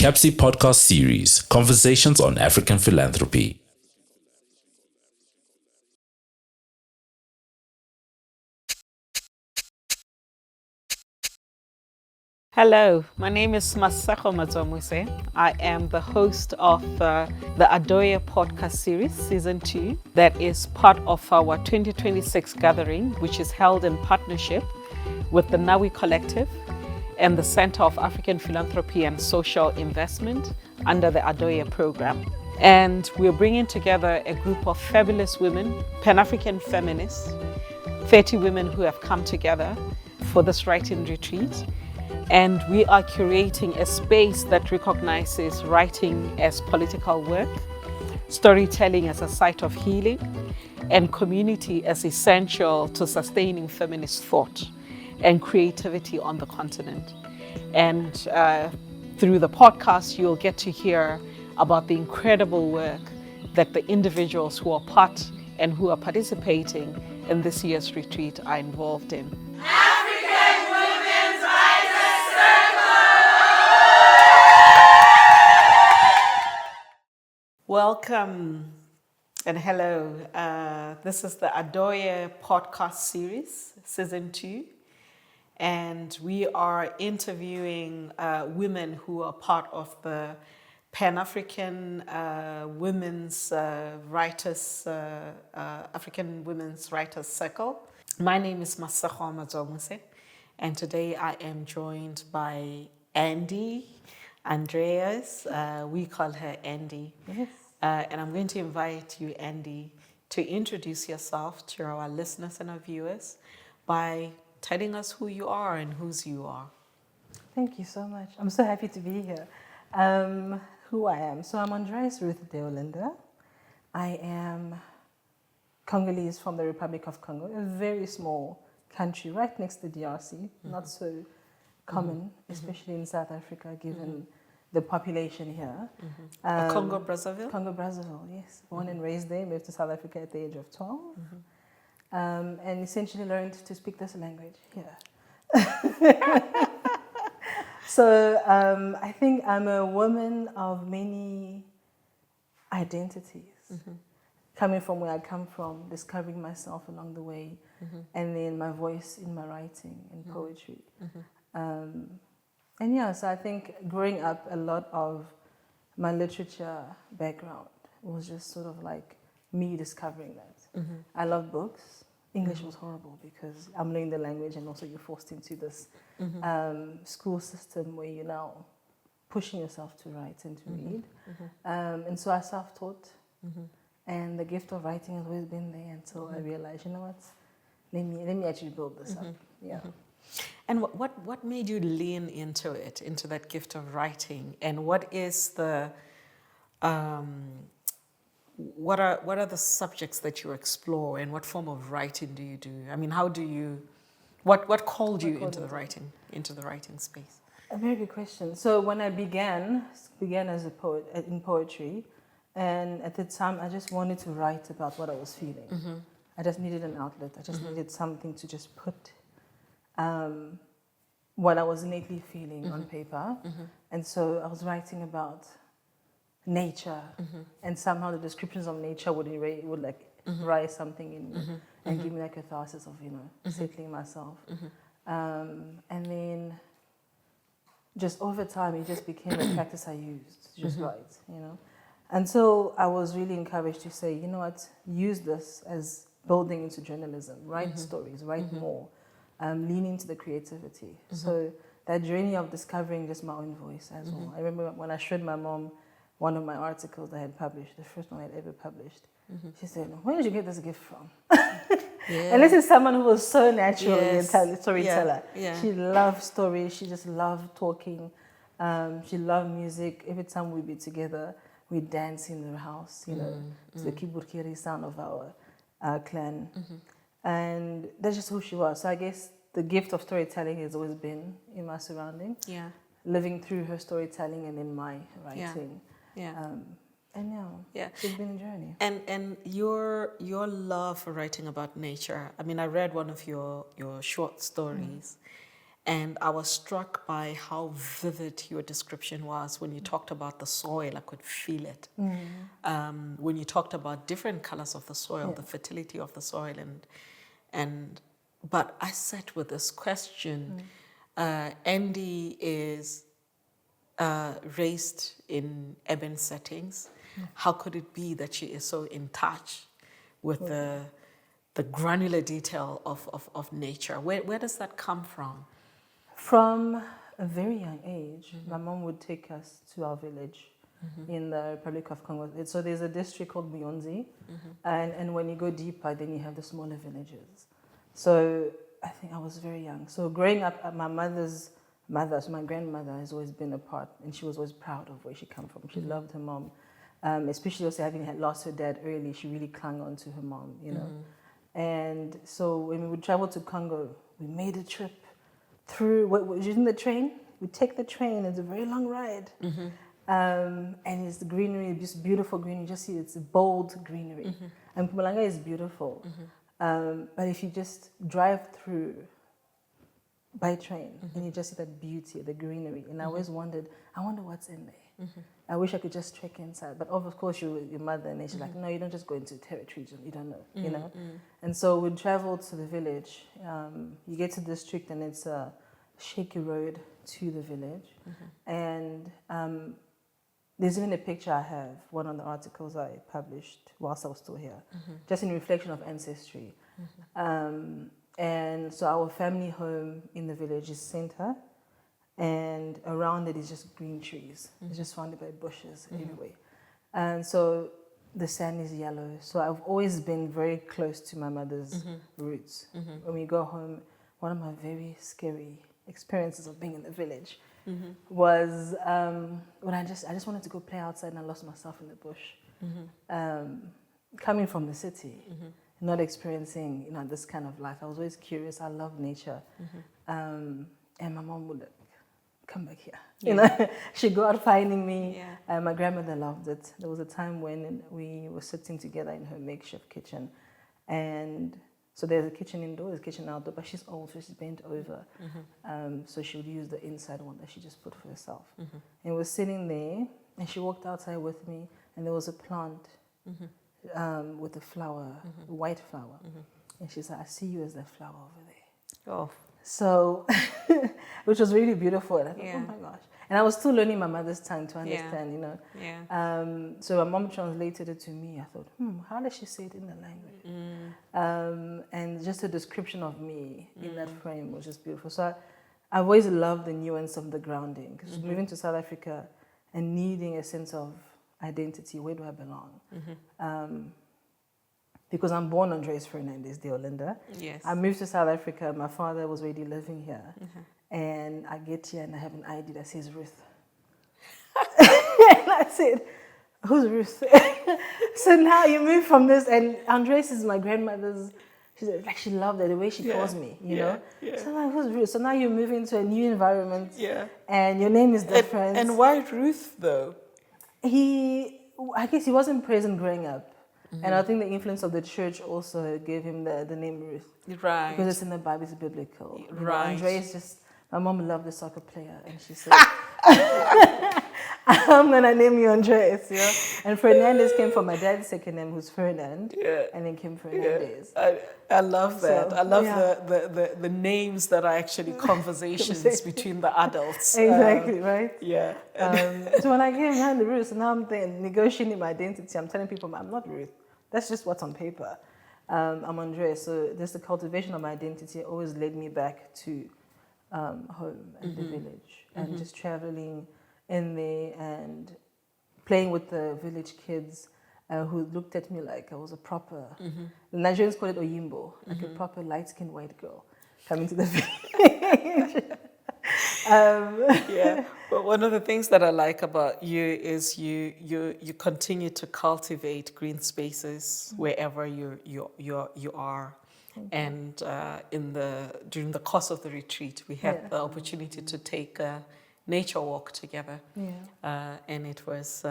CAPSI podcast series, Conversations on African Philanthropy. Hello, my name is Masego Madzwamuse. I am the host of the Adoye podcast series, season 2, that is part of our 2026 gathering, which is held in partnership with the Nawi Collective and the Center of African Philanthropy and Social Investment under the Adoye program. And we're bringing together a group of fabulous women, Pan-African feminists, 30 women who have come together for this writing retreat. And we are curating a space that recognizes writing as political work, storytelling as a site of healing, and community as essential to sustaining feminist thought and creativity on the continent. And through the podcast, you'll get to hear about the incredible work that the individuals who are part and who are participating in this year's retreat are involved in. Welcome and hello. This is the Adoye podcast series, season 2. And we are interviewing women who are part of the Pan-African Women's Writers, African Women's Writers Circle. My name is Masego Madzwamuse, and today I am joined by Andréas. We call her Andy. Yes. And I'm going to invite you, Andy, to introduce yourself to our listeners and our viewers by telling us who you are and whose you are. Thank you so much. I'm so happy to be here. Who I am. So I'm Andréas Ruth Deolinda. I am Congolese from the Republic of Congo, a very small country right next to DRC, not so common, especially in South Africa, given the population here. Congo Brazzaville? Congo Brazzaville, yes. Born and raised there, moved to South Africa at the age of 12. And essentially learned to speak this language here. So I think I'm a woman of many identities. Coming from where I come from, discovering myself along the way, and then my voice in my writing and poetry. And yeah, so I think growing up, a lot of my literature background was just sort of like me discovering that. I love books. English was horrible because I'm learning the language and also you're forced into this school system where you're now pushing yourself to write and to read. And so I self-taught. And the gift of writing has always been there until I realized, you know what, let me actually build this up. Yeah. And what made you lean into it, into that gift of writing? And what is the what are the subjects that you explore, and what form of writing do you do? I mean, how do you what called you into the writing space? A very good question. So when I began as a poet in poetry, and at the time I just wanted to write about what I was feeling. I just needed an outlet. I just needed something to just put what I was innately feeling on paper. And so I was writing about nature, and somehow the descriptions of nature would rise something in me and give me like a catharsis of, settling myself. And then just over time, it just became a practice I used to just write, And so I was really encouraged to say, you know what, use this as building into journalism, write stories, write more, lean into the creativity. So that journey of discovering just my own voice as well. I remember when I showed my mom one of my articles I had published, the first one I had ever published. She said, where did you get this gift from? And this is someone who was so natural in a storyteller. She loved stories, she just loved talking, she loved music. Every time we'd be together, we'd dance in the house, to the kiburkiri sound of our clan. And that's just who she was. So I guess the gift of storytelling has always been in my surrounding. Living through her storytelling and in my writing. And it's been a journey. And your love for writing about nature. I mean, I read one of your short stories, And I was struck by how vivid your description was. When you talked about the soil, I could feel it. When you talked about different colors of the soil, the fertility of the soil, but I sat with this question. Andy is raised in urban settings. How could it be that she is so in touch with the granular detail of nature? Where does that come from? From a very young age, my mom would take us to our village in the Republic of Congo. So there's a district called Buyonzi, and when you go deeper, then you have the smaller villages. So I think I was very young. So growing up, my mother's mother, so my grandmother, has always been a part, and she was always proud of where she came from. She loved her mom, especially also having had lost her dad early. She really clung on to her mom, you know. And so when we would travel to Congo, we made a trip through, using the train. We take the train, it's a very long ride. And it's the greenery, just beautiful greenery. You just see it's bold greenery. And Mpumalanga is beautiful. But if you just drive through by train and you just see that beauty, the greenery. And I always wondered, I wonder what's in there. I wish I could just trek inside. But of course, you're with your mother, and she's like, no, you don't just go into territories, you don't know, you know. And so we traveled to the village. You get to the district, and it's a shaky road to the village. And there's even a picture I have, one of the articles I published whilst I was still here, just in reflection of ancestry. And so our family home in the village is center, and around it is just green trees. It's just surrounded by bushes everywhere. And so the sand is yellow. So I've always been very close to my mother's roots. When we go home, one of my very scary experiences of being in the village was when I just wanted to go play outside, and I lost myself in the bush. Coming from the city, not experiencing, you know, this kind of life. I was always curious. I love nature. And my mom would come back here. You know, she'd go out finding me. My grandmother loved it. There was a time when we were sitting together in her makeshift kitchen, and so there's a kitchen indoors, there's a kitchen outdoor, but she's old, so she's bent over. So she would use the inside one that she just put for herself. And we're sitting there, and she walked outside with me, and there was a plant with a flower, a white flower. And she said, I see you as that flower over there. Oh. So, which was really beautiful. And I thought, oh my gosh. And I was still learning my mother's tongue to understand, you know. So my mom translated it to me. I thought, how does she say it in the language? And just a description of me in that frame was just beautiful. So I've always loved the nuance of the grounding. Because moving to South Africa and needing a sense of identity, where do I belong? Because I'm born Andréas Deolinda. Yes. I moved to South Africa. My father was already living here. And I get here and I have an ID that says Ruth. And I said, who's Ruth? So now you move from this, and Andréas is my grandmother's, she loved it, the way she calls me, you know? So I'm like, who's Ruth? So now you move into a new environment, and your name is different. And why Ruth, though? I guess he wasn't present growing up. And I think the influence of the church also gave him the name Ruth. Right. Because it's in the Bible, it's biblical. Right. Andréas just, my mom loved the soccer player, and she said, I'm going to name you Andréas, you know? And Fernandez came from my dad's second name, who's Fernand, and then came Fernandez. I love that. So, I love the names that are actually conversations between the adults. Exactly, right? Yeah. So when I came behind the Ruth, and now I'm negotiating my identity, I'm telling people I'm not Ruth. That's just what's on paper. I'm Andréas. So there's the cultivation of my identity always led me back to home and the village, and just traveling in there and playing with the village kids who looked at me like I was a proper, the Nigerians call it Oyimbo, like a proper light-skinned white girl coming to the village. But one of the things that I like about you is you continue to cultivate green spaces wherever you are. And during the course of the retreat, we had the opportunity to take a nature walk together. And it was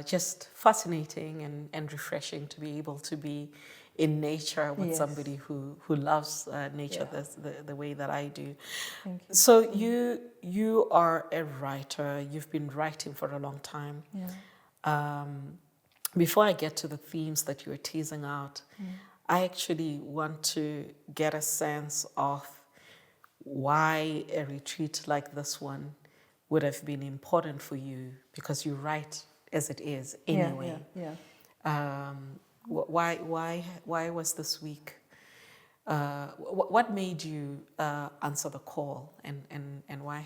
just fascinating and refreshing to be able to be in nature with Yes. somebody who loves nature the way that I do. Thank you. So you are a writer. You've been writing for a long time. Yeah. Before I get to the themes that you were teasing out, I actually want to get a sense of why a retreat like this one would have been important for you, because you write as it is anyway. Yeah. Why was this week? What made you answer the call, and why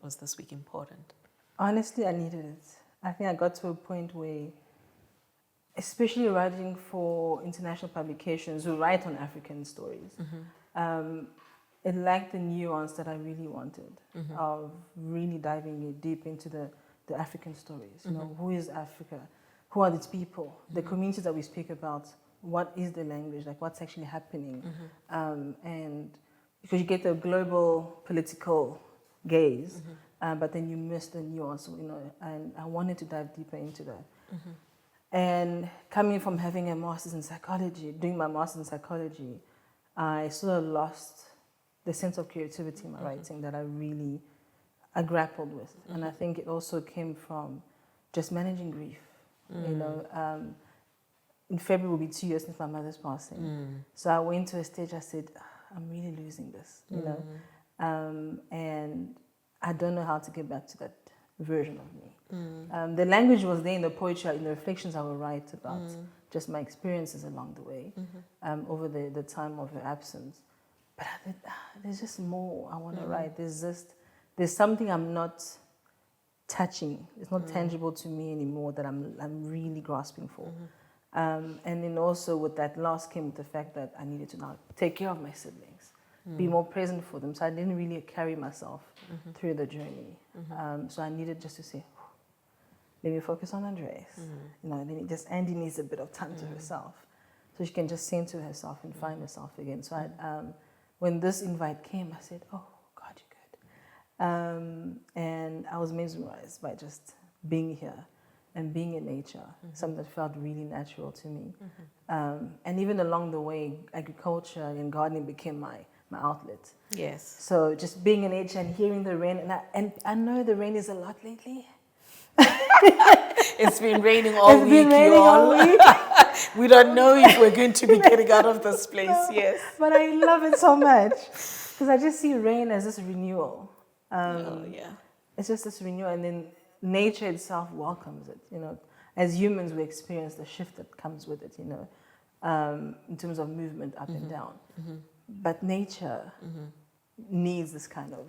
was this week important? Honestly, I needed it. I think I got to a point where, especially writing for international publications who write on African stories, it lacked the nuance that I really wanted, of really diving deep into the African stories. You know, who is Africa? Who are these people? The communities that we speak about. What is the language? Like, what's actually happening? And because you get the global political gaze, but then you miss the nuance. You know, and I wanted to dive deeper into that. And coming from having a master's in psychology, doing my master's in psychology, I sort of lost the sense of creativity in my writing that I grappled with. And I think it also came from just managing grief. You know, in February will be 2 years since my mother's passing. So I went to a stage, I said, I'm really losing this, you know. And I don't know how to get back to that version of me. The language was there in the poetry, in the reflections I would write about just my experiences along the way, over the time of her absence. But I thought, there's just more I want to write. There's something I'm not touching. It's not tangible to me anymore that I'm really grasping for. And then also with that loss came with the fact that I needed to now take care of my siblings, be more present for them. So I didn't really carry myself through the journey. So I needed just to say, let me focus on Andréas. You know, Andy needs a bit of time to herself, so she can just center to herself and find herself again. So when this invite came, I said, oh, God, you're good. And I was mesmerized by just being here and being in nature, something that felt really natural to me. And even along the way, agriculture and gardening became my outlet. Yes. So just being in nature and hearing the rain, and I know the rain is a lot lately. It's been raining all week, all week. We don't know if we're going to be getting out of this place, yes. But I love it so much, because I just see rain as this renewal. It's just this renewal, and then nature itself welcomes it. You know, as humans, we experience the shift that comes with it. You know, in terms of movement up and down. But nature needs this kind of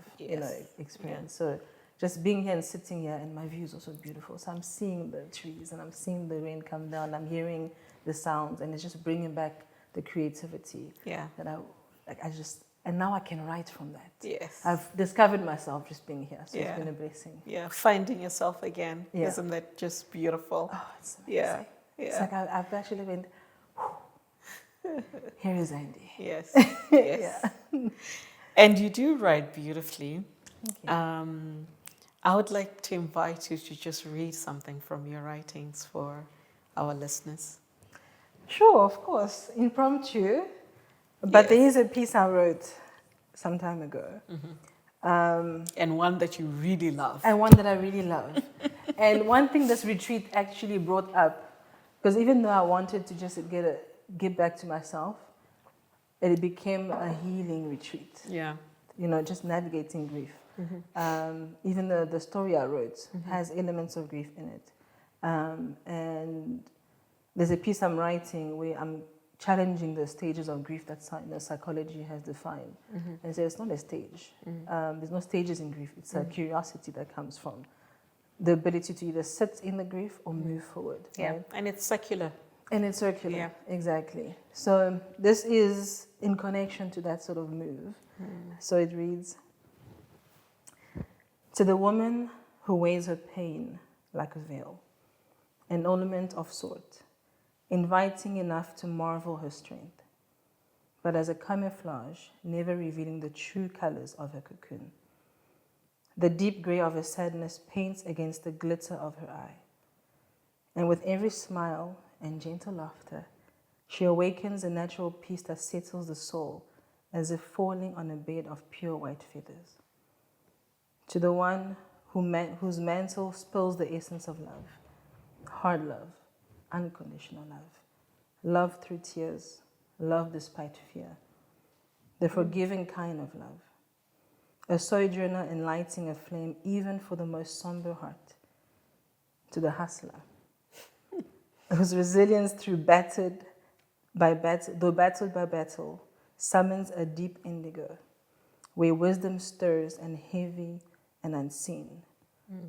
experience. So just being here and sitting here, and my view is also beautiful. So I'm seeing the trees, and I'm seeing the rain come down. I'm hearing the sounds, and it's just bringing back the creativity. That and now I can write from that. Yes. I've discovered myself just being here, so it's been a blessing. Yeah, finding yourself again. Isn't that just beautiful? Oh, it's amazing. It's like I've actually been, here is Andy. Yes, yes. And you do write beautifully. Thank you. I would like to invite you to just read something from your writings for our listeners. Sure, of course. Impromptu. But there is a piece I wrote some time ago. And one that you really love. And one that I really love. And one thing this retreat actually brought up, because even though I wanted to just get back to myself, it became a healing retreat. Yeah. You know, just navigating grief. Even the story I wrote has elements of grief in it. And there's a piece I'm writing where I'm challenging the stages of grief that psychology has defined. And so it's not a stage. There's no stages in grief. It's a curiosity that comes from the ability to either sit in the grief or move forward. Yeah, right? and it's circular. And it's circular, exactly. So this is in connection to that sort of move. So it reads, to the woman who wears her pain like a veil, an ornament of sort, inviting enough to marvel her strength, but as a camouflage, never revealing the true colors of her cocoon. The deep gray of her sadness paints against the glitter of her eye, and with every smile and gentle laughter, She awakens a natural peace that settles the soul as if falling on a bed of pure white feathers. To the one whose mantle spills the essence of love, hard love, unconditional love, love through tears, love despite fear, the forgiving kind of love, a sojourner enlightening a flame even for the most somber heart. To the hustler, whose resilience though battered by battle, summons a deep indigo, where wisdom stirs and heavy and unseen,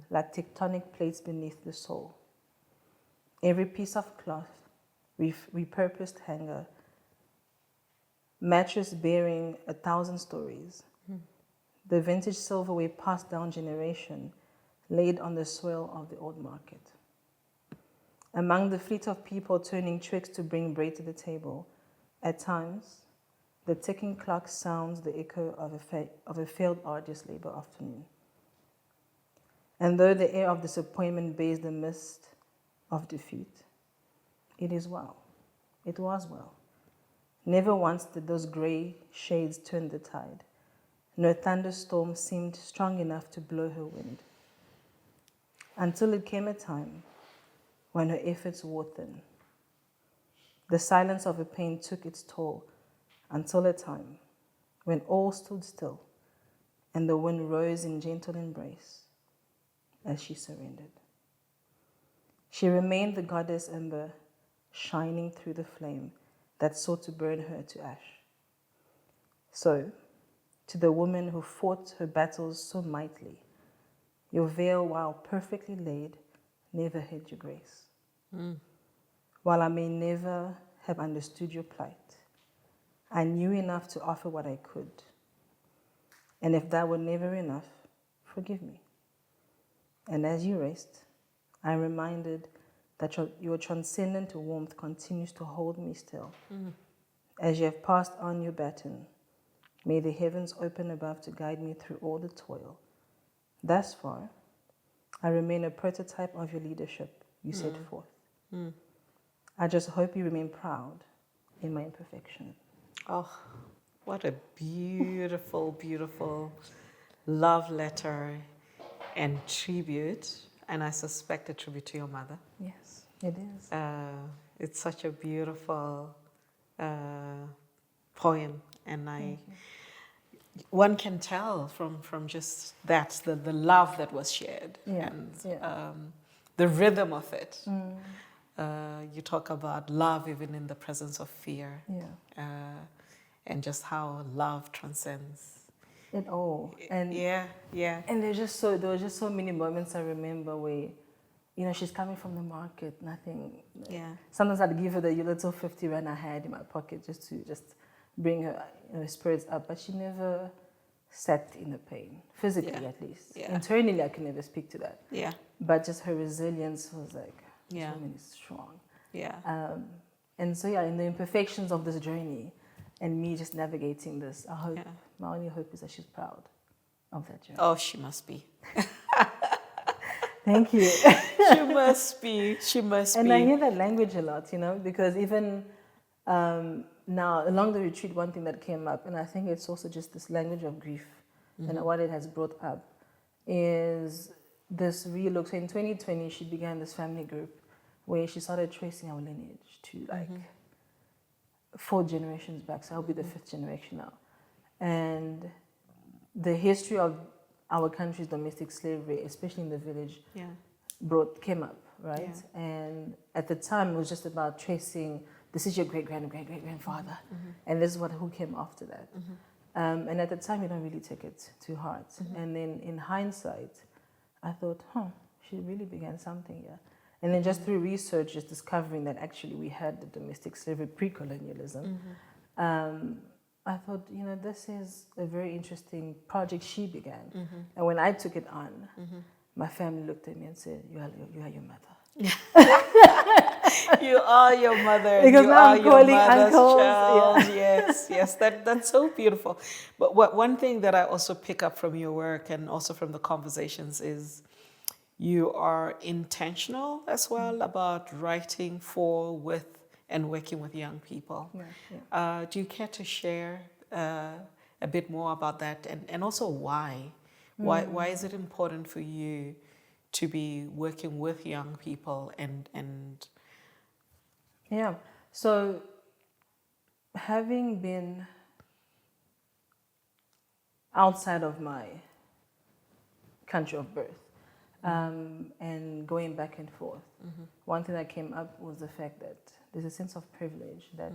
like tectonic plates beneath the soul. Every piece of cloth, repurposed hanger, mattress bearing 1,000 stories, the vintage silverware passed down generation, laid on the soil of the old market. Among the fleet of people turning tricks to bring bread to the table, at times, the ticking clock sounds the echo of a failed arduous labor afternoon. And though the air of disappointment bears the mist of defeat, it is well. It was well. Never once did those grey shades turn the tide. No thunderstorm seemed strong enough to blow her wind. Until it came a time when her efforts wore thin. The silence of her pain took its toll until a time when all stood still and the wind rose in gentle embrace as she surrendered. She remained the goddess ember, shining through the flame that sought to burn her to ash. So, to the woman who fought her battles so mightily, your veil, while perfectly laid, never hid your grace. While I may never have understood your plight, I knew enough to offer what I could. And if that were never enough, forgive me. And as you rest, I'm reminded that your transcendent warmth continues to hold me still. As you have passed on your baton, may the heavens open above to guide me through all the toil. Thus far, I remain a prototype of your leadership you set forth. I just hope you remain proud in my imperfection. Oh, what a beautiful, beautiful love letter and tribute, and I suspect a tribute to your mother. Yes, it is. It's such a beautiful poem, and one can tell from just that the love that was shared and the rhythm of it. You talk about love even in the presence of fear, and just how love transcends it all. And and there were just so many moments I remember where, she's coming from the market, nothing. Sometimes I'd give her the little 50 rand I had in my pocket just to bring her spirits up, but she never sat in the pain, physically at least. Internally, I can never speak to that. But just her resilience was like, this woman is strong. And so in the imperfections of this journey, and me just navigating this, I hope my only hope is that she's proud of that journey. Oh, she must be. Thank you. She must be. She must be. And I hear that language a lot, because even now, along the retreat, one thing that came up, and I think it's also just this language of grief, and what it has brought up, is this relook. So in 2020, she began this family group where she started tracing our lineage to 4 generations back. So I'll be the 5th generation now. And the history of our country's domestic slavery, especially in the village, came up, right? And at the time, it was just about tracing, this is your great-great-great-great-grandfather, and this is who came after that. And at the time, you don't really take it to heart. And then in hindsight, I thought, she really began something here. And then just through research, just discovering that actually we had the domestic slavery pre-colonialism, I thought, this is a very interesting project she began. And when I took it on, my family looked at me and said, you are your mother. You are your mother. Because you now are I'm calling your mother's uncles. Child. Yes, that's so beautiful. But one thing that I also pick up from your work and also from the conversations is you are intentional as well about writing for, with, and working with young people. Yeah. Do you care to share a bit more about that, and also why? Why is it important for you to be working with young people and Yeah. So having been outside of my country of birth, and going back and forth, one thing that came up was the fact that there's a sense of privilege that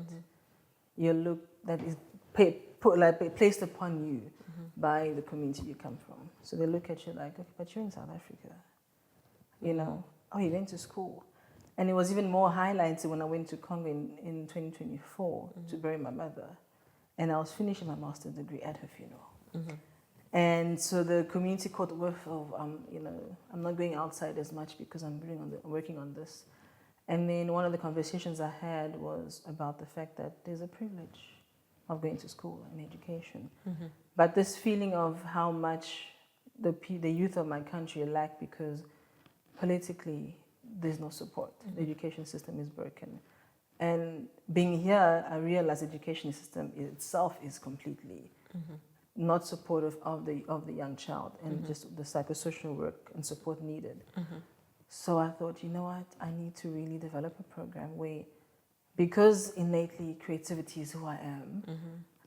that is placed upon you by the community you come from. So they look at you like, okay, but you're in South Africa, you know, oh, you went to school. And it was even more highlighted when I went to Congo in 2024 to bury my mother. And I was finishing my master's degree at her funeral. And so the community caught whiff of, you know, I'm not going outside as much because I'm working on this. And then one of the conversations I had was about the fact that there's a privilege of going to school and education. But this feeling of how much the youth of my country lack because politically there's no support. The education system is broken. And being here, I realized the education system itself is completely not supportive of the young child and just the psychosocial work and support needed. So I thought, you know what, I need to really develop a program where, because innately creativity is who I am,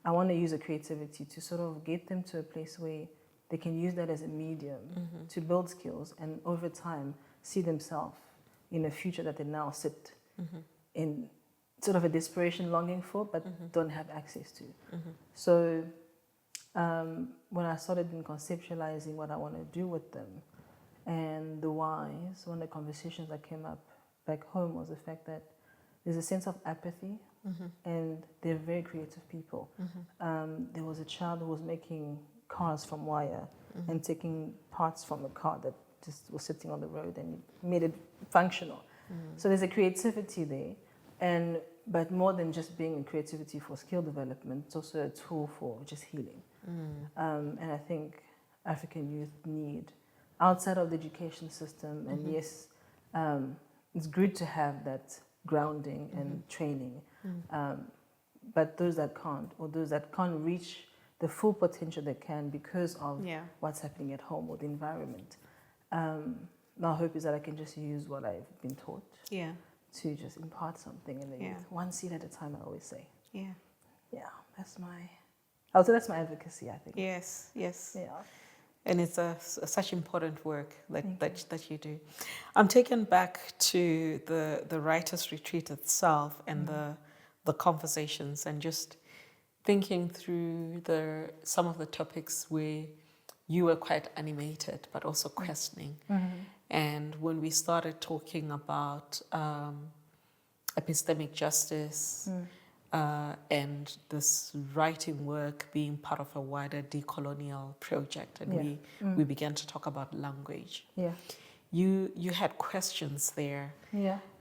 I want to use the creativity to sort of get them to a place where they can use that as a medium to build skills and over time see themselves in a future that they now sit in sort of a desperation longing for but don't have access to. So when I started in conceptualizing what I want to do with them and the whys, one of the conversations that came up back home was the fact that there's a sense of apathy and they're very creative people. There was a child who was making cars from wire and taking parts from a car that just was sitting on the road and made it functional. So there's a creativity there, but more than just being a creativity for skill development, it's also a tool for just healing. And I think African youth need, outside of the education system, and yes, it's good to have that grounding and training, but those that can't, or those that can't reach the full potential they can because of what's happening at home or the environment. My hope is that I can just use what I've been taught to just impart something in the youth. One seed at a time, I always say. Yeah, that's my advocacy, I think. Yes. Yeah. And it's such important work that you do. I'm taken back to the writers' retreat itself and the conversations and just thinking through some of the topics where you were quite animated but also questioning. And when we started talking about epistemic justice and this writing work being part of a wider decolonial project, and we began to talk about language. You had questions there.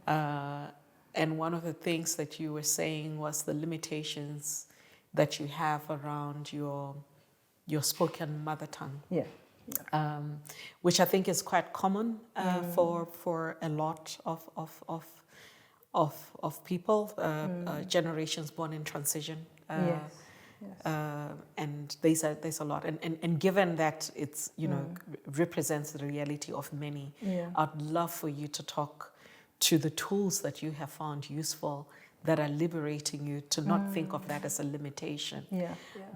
And one of the things that you were saying was the limitations that you have around your spoken mother tongue. Which I think is quite common for a lot of people, generations born in transition. And there's a lot, and given that it's represents the reality of many, I'd love for you to talk to the tools that you have found useful that are liberating you to not think of that as a limitation,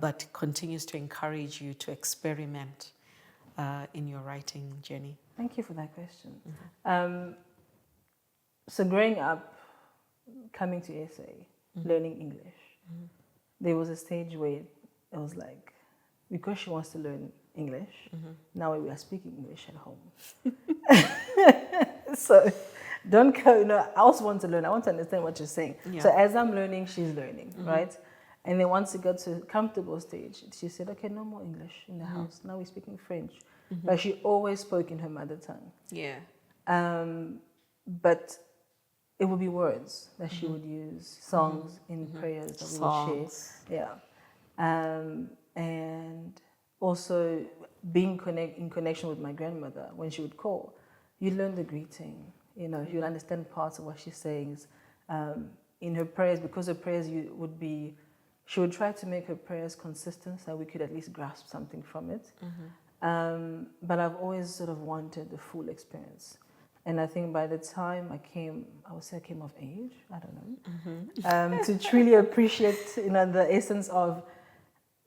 but continues to encourage you to experiment in your writing journey. Thank you for that question. So growing up, coming to SA, learning English, there was a stage where it was like, because she wants to learn English, now we are speaking English at home. So don't go, I also want to learn. I want to understand what you're saying. So as I'm learning, she's learning, right? And then once it got to a comfortable stage, she said, okay, no more English in the house. Now we're speaking French. But she always spoke in her mother tongue. But it would be words that she would use, songs in prayers that we would share. And also being in connection with my grandmother, when she would call, you learn the greeting, you would understand parts of what she's saying. in her prayers, because her prayers she would try to make her prayers consistent so we could at least grasp something from it. But I've always sort of wanted the full experience. And I think by the time I came of age, I don't know, to truly appreciate, the essence of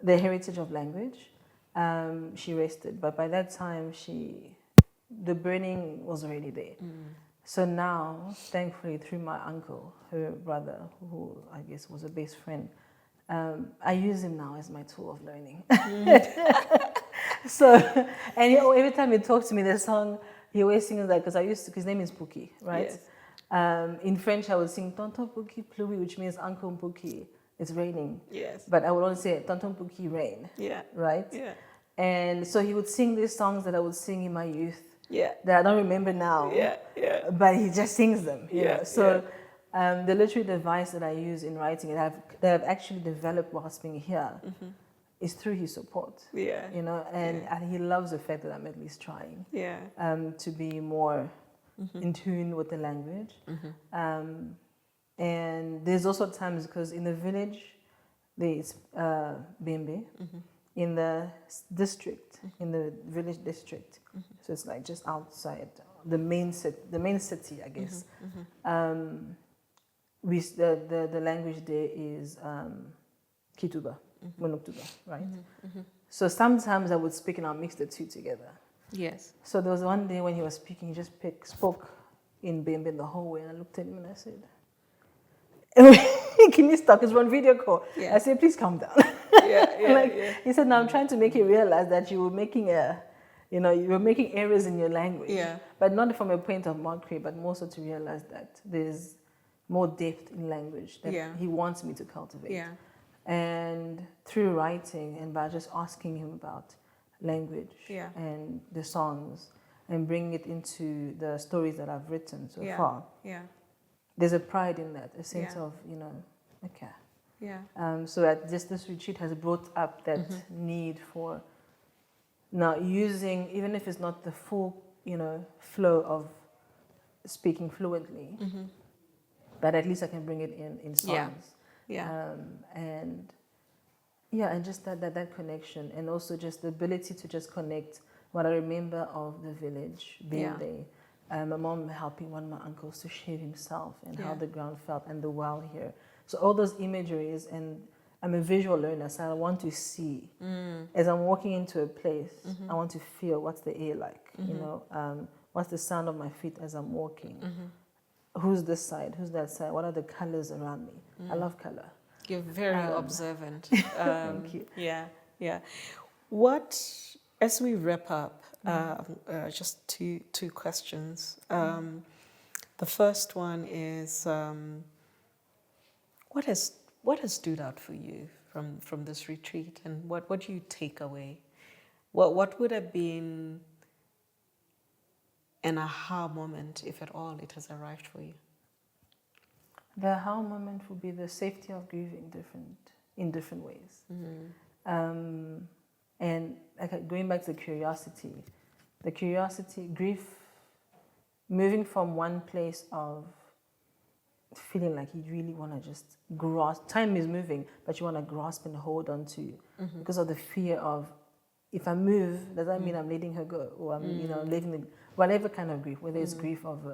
the heritage of language, she rested. But by that time, the burning was already there. So now, thankfully, through my uncle, her brother, who I guess was a best friend, I use him now as my tool of learning. So, and every time he talks to me, the song, he always sings like, because his name is Puki, right? Yes. In French, I would sing Tonton Puki pluie, which means Uncle Puki, it's raining. Yes. But I would only say Tonton Puki rain. Yeah. Right? Yeah. And so he would sing these songs that I would sing in my youth. Yeah. That I don't remember now. Yeah. Yeah. But he just sings them. You know? So the literary device that I use in writing, that I've actually developed whilst being here, is through his support. Yeah. And he loves the fact that I'm at least trying. Yeah. To be more in tune with the language. And there's also times, because in the village there's Bembe, in the district, in the village district, so it's like just outside the main city, I guess. The language there is Kituba. Monoktuba, right? So sometimes I would speak and I'll mix the two together. Yes. So there was one day when he was speaking, he just spoke in Bembe in the hallway, and I looked at him and I said, "Can you stop? It's on video call." Yeah. I said, "Please calm down." He said, "No, I'm trying to make you realize that you were making errors in your language, but not from a point of mockery, but more so to realize that there's more depth in language that he wants me to cultivate." Yeah. And through writing and by just asking him about language and the songs and bringing it into the stories that I've written so far, there's a pride in that, a sense of, okay. Yeah. So that this retreat has brought up that need for now using, even if it's not the full, flow of speaking fluently, but at least I can bring it in songs. Yeah. And just that connection, and also just the ability to just connect what I remember of the village being there. My mom helping one of my uncles to shave himself, and how the ground felt, and the well here. So all those imageries, and I'm a visual learner, so I want to see. As I'm walking into a place, I want to feel what's the air like, what's the sound of my feet as I'm walking. Who's this side? Who's that side? What are the colors around me? I love color. You're very observant. Thank you. Yeah. What, as we wrap up, just two questions. The first one is, what has stood out for you from this retreat, and what do you take away? What would have been an aha moment, if at all it has arrived for you? The aha moment would be the safety of grieving in different ways. And going back to the curiosity, grief, moving from one place of feeling like you really want to just grasp, time is moving, but you want to grasp and hold on to, because of the fear of, if I move, does that mean I'm letting her go, or I'm letting whatever kind of grief, whether it's grief of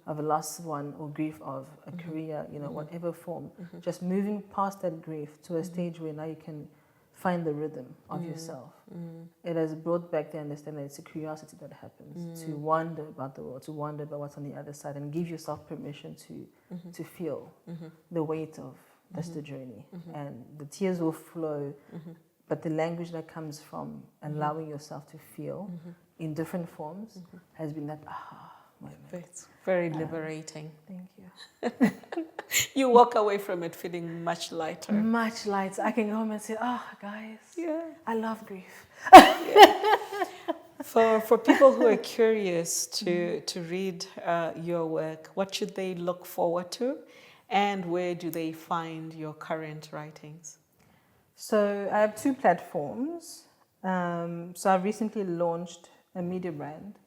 a lost one or grief of a career, whatever form, just moving past that grief to a stage where now you can find the rhythm of yourself. It has brought back the understanding that it's a curiosity that happens, to wonder about the world, to wonder about what's on the other side, and give yourself permission to feel the weight of that's the journey. And the tears will flow, but the language that comes from allowing yourself to feel in different forms has been that moment. It's very liberating. Thank you. You walk away from it feeling much lighter. Much lighter. I can go home and say, guys, I love grief. For people who are curious to read your work, what should they look forward to, and where do they find your current writings? So I have two platforms. So I've recently launched a media brand,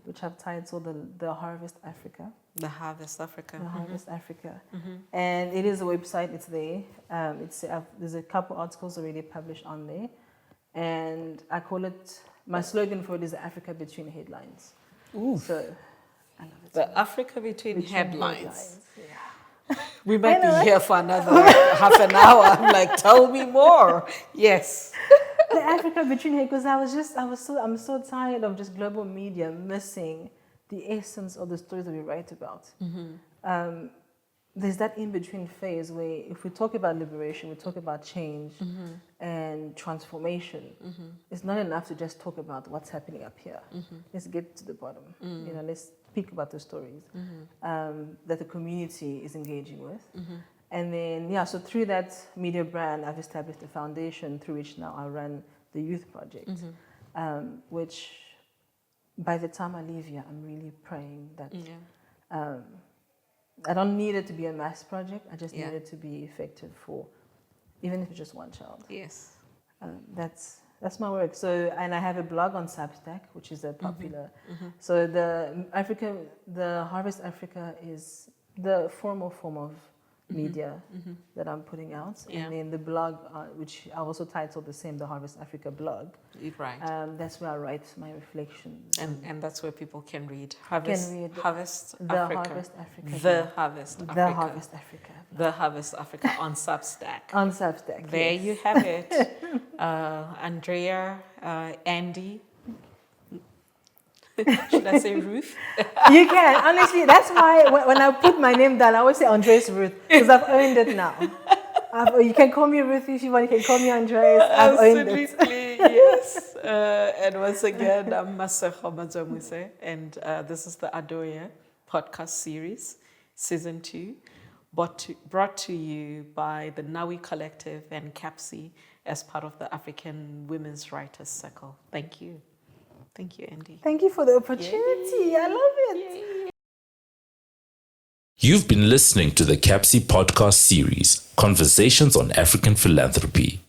which I've titled the Harvest Africa. The Harvest Africa. The Harvest Africa. And it is a website, it's there. There's a couple articles already published on there. And I call it, my slogan for it is Africa Between Headlines. Ooh. So, I love it. The Africa Between Headlines. Yeah. We might be here for another half an hour. I'm like, tell me more. Yes. The Africa Between Headlines, because I'm so tired of just global media missing the essence of the stories that we write about. There's that in-between phase where if we talk about liberation, we talk about change and transformation. It's not enough to just talk about what's happening up here. Let's get to the bottom. Let's speak about the stories that the community is engaging with. And then, so through that media brand, I've established a foundation through which now I run the Youth Project, which by the time I leave here, I'm really praying that I don't need it to be a mass project. I just need it to be effective for, even if it's just one child. Yes. That's my work. So, and I have a blog on Substack, which is a popular. So the Harvest Africa is the formal form of media that I'm putting out. And then the blog, which I also titled the same, the Harvest Africa blog. Right. That's where I write my reflections. And that's where people can read Harvest Africa. The Harvest Africa. The Harvest Africa. The Harvest Africa. The Harvest Africa on Substack. On Substack. There you have it. Andrea, Andy. Should I say Ruth? You can. Honestly, that's why when I put my name down, I always say Andréas Ruth, because I've earned it now. You can call me Ruth if you want. You can call me Andréas. I've earned it. Absolutely, yes. And once again, I'm Masego Madzwamuse, and this is the Adoye podcast series, season 2, brought to you by the Nawi Collective and CAPSI as part of the African Women's Writers Circle. Thank you. Thank you, Andy. Thank you for the opportunity. I love it. You've been listening to the CAPSI podcast series, Conversations on African Philanthropy.